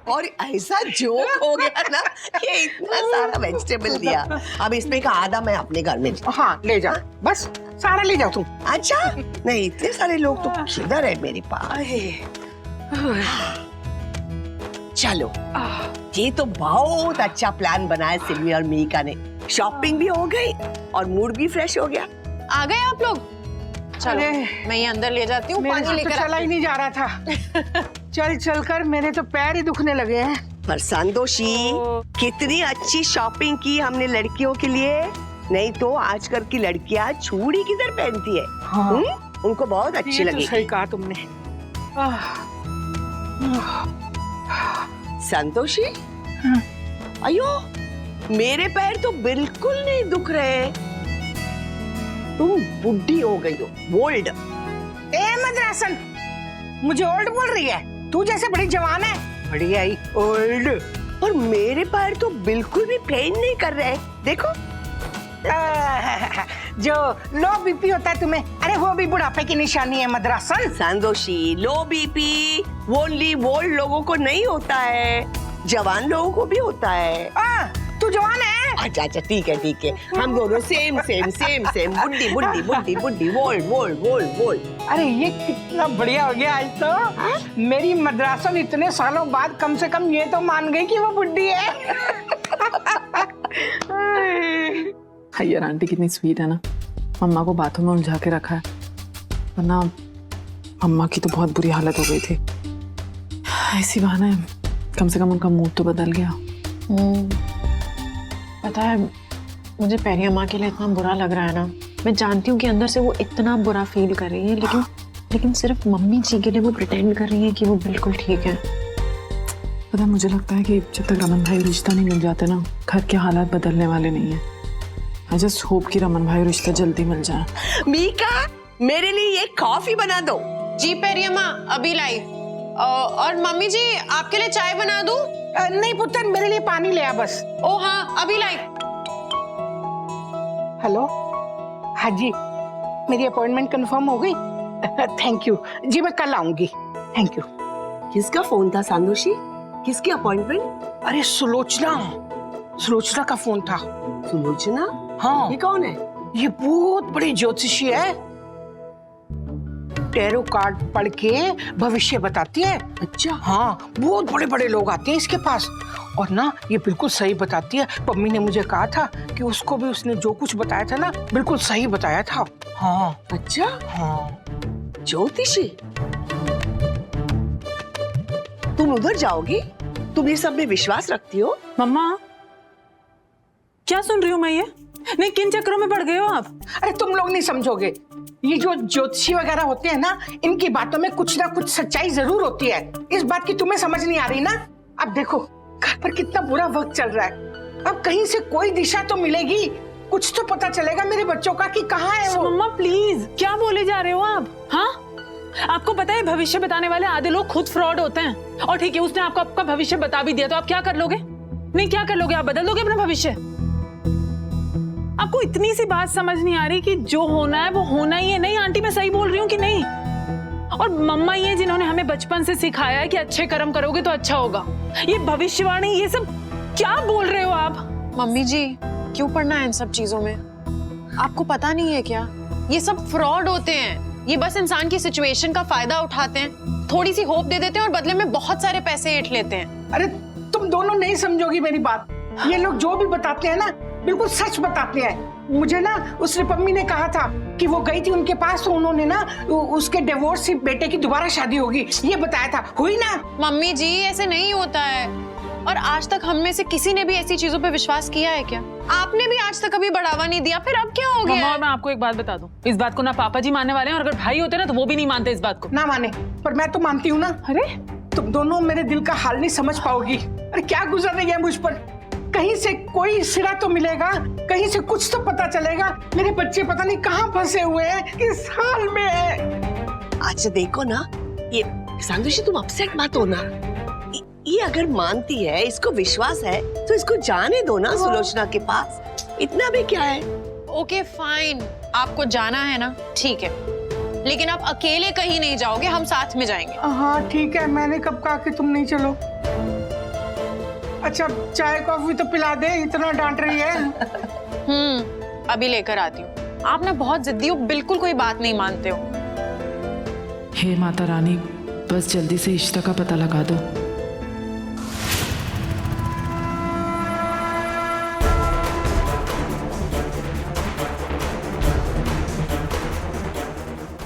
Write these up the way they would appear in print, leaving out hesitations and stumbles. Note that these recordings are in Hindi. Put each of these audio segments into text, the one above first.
और ऐसा जोक हो गया ना कि इतना सारा वेजिटेबल दिया। अब इसमें का आधा मैं अपने घर में। हाँ ले जाओ, बस सारा ले जाओ तुम। अच्छा नहीं, इतने सारे लोग तो किधर है मेरे पास। चलो ये तो बहुत अच्छा प्लान बनाया सिल्वी और मीका ने। शॉपिंग भी हो गई और मूड भी फ्रेश हो गया। आ गए आप लोग? चलो मैं ये अंदर ले जाती हूँ, पानी लेकर। चला ही नहीं जा रहा था। चल चल कर मेरे तो पैर ही दुखने लगे हैं। पर संतोषी, कितनी अच्छी शॉपिंग की हमने लड़कियों के लिए। नहीं तो आजकल की लड़कियां चूड़ी किधर पहनती है। हाँ। उनको बहुत अच्छी लगी। सही कहा तुमने। संतोषी, अयो मेरे पैर तो बिल्कुल नहीं दुख रहे। तुम बुढ़ी हो गई हो, ओल्ड। ए मद्रासन, मुझे ओल्ड बोल रही है? तू जैसे बड़ी जवान है। बड़ी आई ओल्ड। और मेरे पैर तो बिल्कुल भी पेन नहीं कर रहे। देखो जो लो बीपी होता है तुम्हें, अरे वो भी बुढ़ापे की निशानी है मद्रासन। Santoshi, low BP only old लोगों को नहीं होता है, जवान लोगों को भी होता है। तू जवान है? अच्छा अच्छा ठीक है ठीक है, हम दोनों सेम सेम सेम सेम, बुड्ढी बुड्ढी बुड्ढी बुड्ढी, ओल्ड ओल्ड ओल्ड ओल्ड। अरे ये कितना बढ़िया हो गया आज तो। मेरी मद्रासन इतने सालों बाद कम से कम ये तो मान गई कि वो बुड्ढी है। यार आंटी कितनी स्वीट है ना, मम्मा को बातों में उलझा के रखा है, वरना मम्मा की तो बहुत बुरी हालत हो गई थी। ऐसी बहाना है कम से कम उनका मूड तो बदल गया। पता है मुझे पेरी अम्मा के लिए इतना बुरा लग रहा है ना। मैं जानती हूँ कि अंदर से वो इतना बुरा फील कर रही है, लेकिन सिर्फ मम्मी जी के लिए वो प्रिटेंड कर रही है कि वो बिल्कुल ठीक है। पता है मुझे लगता है कि जब तक रमन भाई रिश्ता नहीं मिल जाते ना, घर के हालात बदलने वाले नहीं है। आई जस्ट होप कि रमन भाई रिश्ता जल्दी मिल जाए। मीका, मेरे लिए एक कॉफी बना दो। जी पेरी अम्मा, अभी लाई। और मम्मी जी आपके लिए चाय बना दूं? नहीं पुत्र, मेरे लिए पानी ले आ बस। ओ हाँ अभी लाई। हेलो, हाँ जी, मेरी अपॉइंटमेंट कंफर्म हो गई। थैंक यू जी, मैं कल आऊंगी। Thank you. किसका फोन था संतोषी? किसकी अपॉइंटमेंट? अरे सुलोचना का फोन था। सुलोचना? हाँ। ये कौन है? ये बहुत बड़ी ज्योतिषी है, टैरो कार्ड पढ़ के भविष्य बताती है। अच्छा। हाँ, बहुत बड़े बड़े लोग आते हैं इसके पास, और ना ये बिल्कुल सही बताती है। पम्मी ने मुझे कहा था कि उसको भी उसने जो कुछ बताया था ना बिल्कुल सही बताया था। हाँ। अच्छा। हाँ। ज्योतिषी, तुम उधर जाओगी? तुम ये सब में विश्वास रखती हो? मम्मा क्या सुन रही हूँ मैं ये? नहीं, किन चक्करों में पड़ गए हो आप? अरे तुम लोग नहीं समझोगे, ये जो ज्योतिषी वगैरह होते हैं ना, इनकी बातों में कुछ ना कुछ सच्चाई जरूर होती है। इस बात की तुम्हें समझ नहीं आ रही ना? अब देखो घर पर कितना बुरा वक्त चल रहा है, अब कहीं से कोई दिशा तो मिलेगी, कुछ तो पता चलेगा मेरे बच्चों का कि कहाँ है वो। मम्मा प्लीज, क्या बोले जा रहे हो आप? हाँ, आपको पता है भविष्य बताने वाले आधे लोग खुद फ्रॉड होते हैं। और ठीक है, उसने आपको आपका भविष्य बता भी दिया तो आप क्या कर लोगे? नहीं, क्या कर लोगे? आप बदल दोगे अपना भविष्य? आपको इतनी सी बात समझ नहीं आ रही कि जो होना है वो होना ही है? नहीं आंटी, मैं सही बोल रही हूँ कि नहीं? और मम्मा ही है जिन्होंने हमें बचपन से सिखाया है कि अच्छे कर्म करोगे तो अच्छा होगा। ये भविष्यवाणी, ये सब क्या बोल रहे हो आप? मम्मी जी क्यों पढ़ना है इन सब चीजों में? आपको पता नहीं है क्या? ये सब फ्रॉड होते हैं। ये बस इंसान की सिचुएशन का फायदा उठाते हैं, थोड़ी सी होप दे देते हैं और बदले में बहुत सारे पैसे ऐंठ लेते हैं। अरे तुम दोनों नहीं समझोगी मेरी बात। ये लोग जो भी बताते हैं ना बिल्कुल सच बताते हैं। मुझे ना उस पम्मी ने कहा था कि वो गई थी उनके पास, तो उन्होंने ना उसके डिवोर्स से बेटे की दोबारा शादी होगी ये बताया था। हुई ना? मम्मी जी ऐसे नहीं होता है, और आज तक हम में से किसी ने भी ऐसी चीजों पे विश्वास किया है क्या? आपने भी आज तक कभी बढ़ावा नहीं दिया, फिर अब क्या हो गया? मम्मा, मैं आपको एक बात बता दूं, इस बात को ना पापा जी मानने वाले हैं, और अगर भाई होते ना तो वो भी नहीं मानते इस बात को। ना माने, पर मैं तो मानती हूँ ना। अरे तुम दोनों मेरे दिल का हाल नहीं समझ पाओगी। अरे क्या गुजर रही है मुझ पर, कहीं से कोई सिरा तो मिलेगा, कहीं से कुछ तो पता चलेगा। मेरे बच्चे पता नहीं कहाँ फंसे हुए हैं, किस हाल में है। अच्छा देखो ना, ये संतोषी तुम अपसेट मत हो ना। ये अगर मानती है, इसको विश्वास है, तो इसको जाने दो ना सुलोचना के पास, इतना भी क्या है। ओके फाइन, आपको जाना है ना, ठीक है, लेकिन आप अकेले कहीं नहीं जाओगे, हम साथ में जाएंगे। हाँ ठीक है, मैंने कब कहा कि तुम नहीं चलो। अच्छा चाय कॉफी तो पिला दे, इतना डांट रही है। अभी लेकर आती हूँ। आप ना बहुत जिद्दी हो, बिल्कुल कोई बात नहीं मानते हो। हे माता रानी, बस जल्दी से इशिता का पता लगा दो।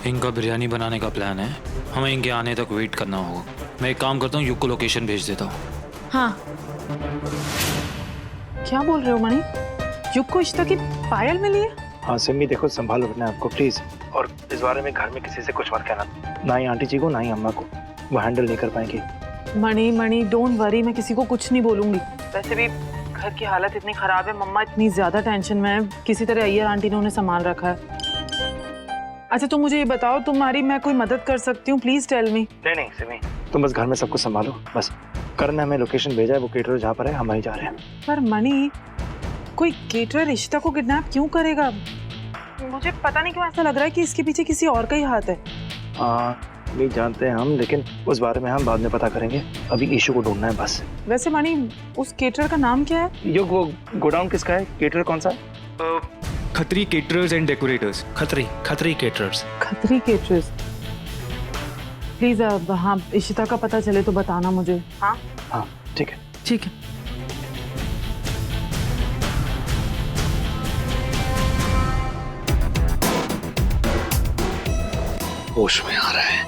इनका बिरयानी बनाने का प्लान है, हमें इनके आने तक वेट करना होगा। मैं एक काम करता हूँ, युग को लोकेशन भेज देता हूँ। हाँ, क्या बोल रहे हो मणि? युग को इशिता की पायल मिली है? हाँ सिमी, देखो संभालो अपने आप को प्लीज, और इस बारे में घर में किसी से कुछ मत कहना, ना ही आंटी जी को ना ही अम्मा को, वो हैंडल नहीं कर पाएंगी। मणि डोंट वरी, मैं किसी को कुछ नहीं बोलूंगी। वैसे भी घर की हालत इतनी खराब है, मम्मा इतनी ज्यादा टेंशन में है, किसी तरह अय्यर आंटी ने उन्हें संभाल रखा है। अच्छा तुम मुझे ये बताओ, तुम्हारी मैं कोई मदद कर सकती हूँ? Please tell me. नहीं सिमी, तुम बस घर में सब कुछ संभालो बस। करण ने हमें लोकेशन भेजा है, वो केटरर जहाँ पर है हम वहीं जा रहे हैं। पर मणि, कोई केटरर इशिता को किडनैप क्यों करेगा? मुझे पता नहीं क्यों ऐसा लग रहा है कि इसके पीछे किसी और का ही हाथ है। हाँ नहीं जानते हैं हम, लेकिन उस बारे में हम बाद में पता करेंगे, अभी इशू को ढूंढना है बस। वैसे मणि, उस केटरर का नाम क्या है? युग, वो गोडाउन किसका है? केटरर कौन सा? Khatri caterers and decorators. Khatri caterers. Khatri caterers. Please हाँ, इशिता का पता चले तो बताना मुझे। हाँ हाँ ठीक है। ठीक है। होश में आ रहा है।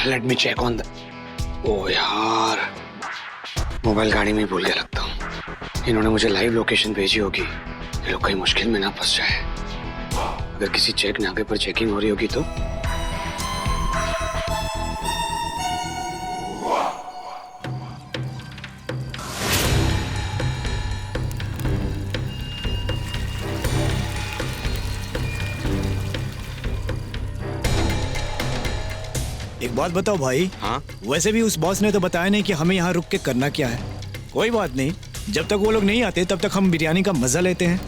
Let me check on the. ओ यार, मोबाइल गाड़ी में भूल गया लगता हूँ। इन्होंने मुझे लाइव लोकेशन भेजी होगी, ये लोग कहीं मुश्किल में ना फंस जाए। अगर किसी चेक नाके पर चेकिंग हो रही होगी तो एक बात बताओ भाई। हाँ? वैसे भी उस बॉस ने तो बताया नहीं कि हमें यहाँ रुक के करना क्या है। कोई बात नहीं, जब तक वो लोग नहीं आते तब तक हम बिरयानी का मजा लेते हैं।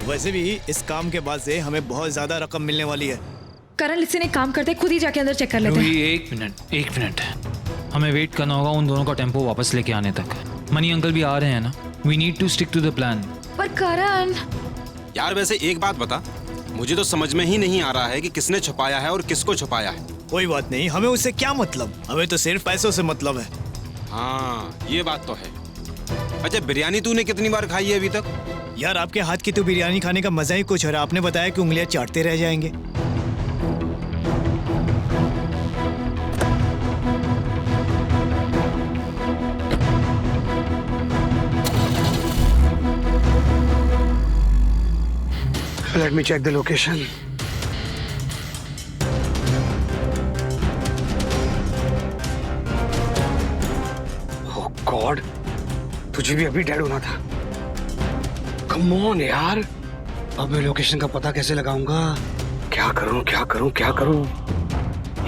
वैसे भी इस काम के बाद से हमें बहुत ज्यादा रकम मिलने वाली है। करण, इसी ने काम करते खुद ही जाके अंदर चेक कर लेते हैं। एक मिनट, हमें वेट करना होगा उन दोनों का टेम्पो वापस लेके आने तक। मनी अंकल भी आ रहे हैं ना, we need to stick to the plan. पर करण यार वैसे एक बात बता, मुझे तो समझ में ही नहीं आ रहा है कि किसने छुपाया है और किसको छुपाया है। कोई बात नहीं, हमें उससे क्या मतलब, हमें तो सिर्फ पैसों से मतलब है। हाँ ये बात तो है। अच्छा बिरयानी तूने कितनी बार खाई है अभी तक? यार आपके हाथ की तो बिरयानी खाने का मजा ही कुछ है। आपने बताया कि उंगलियां चाटते रह जाएंगे। Let me check the location. Oh god, तुझे भी अभी डेड होना था। कम ऑन यार, अब मैं लोकेशन का पता कैसे लगाऊंगा? क्या करूं?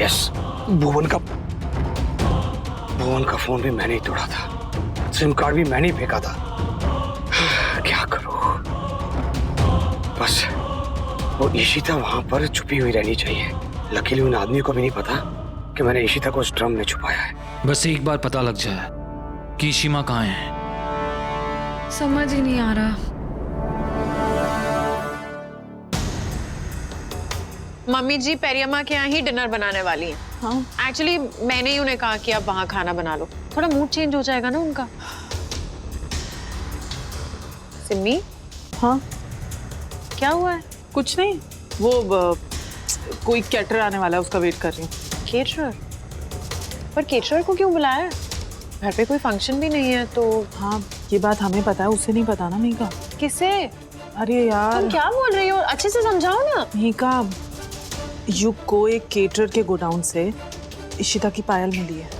यस, भुवन का फोन भी मैंने ही तोड़ा था, सिम कार्ड भी मैंने ही फेंका था। क्या करूं? बस वो इशिता वहां पर छुपी हुई रहनी चाहिए। लकीली उन आदमी को भी नहीं पता कि मैंने इशिता को उस ड्रम में छुपाया है। बस एक बार पता लग जाए कि शीमा कहाँ है। समझ ही नहीं आ रहा। मम्मी जी पेरियम्मा के यहाँ ही डिनर बनाने वाली हैं। हाँ? एक्चुअली मैंने ही उन्हें कहा कि आप वहाँ खाना बना लो, थोड़ा मूड चेंज हो जाएगा ना उनका। सिम्मी, हाँ क्या हुआ है? कुछ नहीं, वो कोई कैटरर आने वाला है, उसका वेट कर रही हूँ। केटरर? पर केटरर को क्यों बुलाया है? घर पे कोई फंक्शन भी नहीं है तो। हाँ ये बात हमें पता है, उससे नहीं पता ना मीका। किसे? अरे यार तुम क्या बोल रही हो, अच्छे से समझाओ ना। मीका, युग को एक केटरर के गोडाउन से इशिता की पायल मिली है।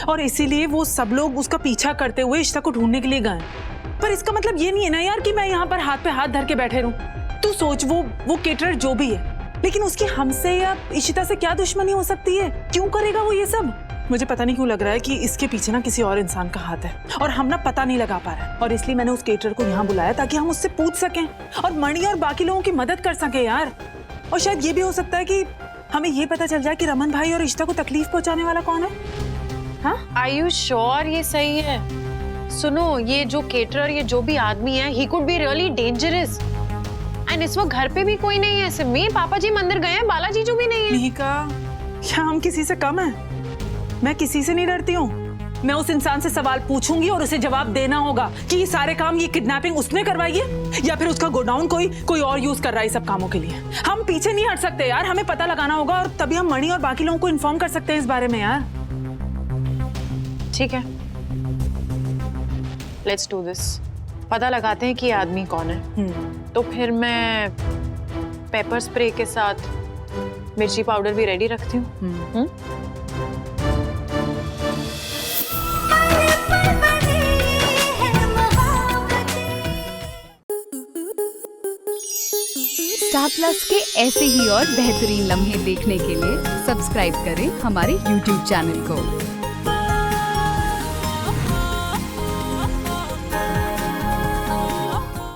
और इसीलिए वो सब लोग उसका पीछा करते हुए इशिता को ढूंढने के लिए गए। पर इसका मतलब ये नहीं है ना यार कि मैं यहाँ पर हाथ पे हाथ धर के बैठे रहूं। तू सोच, वो केटरर जो भी है, लेकिन उसकी हमसे या इशिता से क्या दुश्मनी हो सकती है? क्यों करेगा वो ये सब? मुझे पता नहीं क्यों लग रहा है कि इसके पीछे ना किसी और इंसान का हाथ है और हम ना पता नहीं लगा पा रहे हैं। और इसलिए मैंने उस केटरर को यहाँ बुलाया ताकि हम उससे पूछ सकें और मणि और बाकी लोगों की मदद कर सकें यार। और शायद ये भी हो सकता है कि हमें ये पता चल जाए कि रमन भाई और इशिता को तकलीफ पहुंचाने वाला कौन है। हाँ, Are you sure ये सही है? सुनो, ये जो केटरर, ये जो भी आदमी है, he could be really dangerous. And इस वक्त घर पे भी कोई नहीं है सिमी, पापा जी मंदिर गए हैं, बालाजी जो भी नहीं है। मिहिका, क्या हम किसी से कम हैं? मैं किसी से नहीं डरती हूँ। मैं उस इंसान से सवाल पूछूंगी और उसे जवाब देना होगा कि ये सारे काम, ये किडनैपिंग उसने करवाई है या फिर उसका गोडाउन कोई और यूज कर रहा है सब कामों के लिए। हम पीछे नहीं हट सकते यार, हमें पता लगाना होगा और तभी हम मणि और बाकी लोगों को इन्फॉर्म कर सकते हैं इस बारे में यार। ठीक है, लेट्स डू दिस। पता लगाते हैं कि ये आदमी कौन है। तो फिर मैं पेपर स्प्रे के साथ मिर्ची पाउडर भी रेडी रखती हूँ। स्टार प्लस के ऐसे ही और बेहतरीन लम्हे देखने के लिए सब्सक्राइब करें हमारे YouTube चैनल को।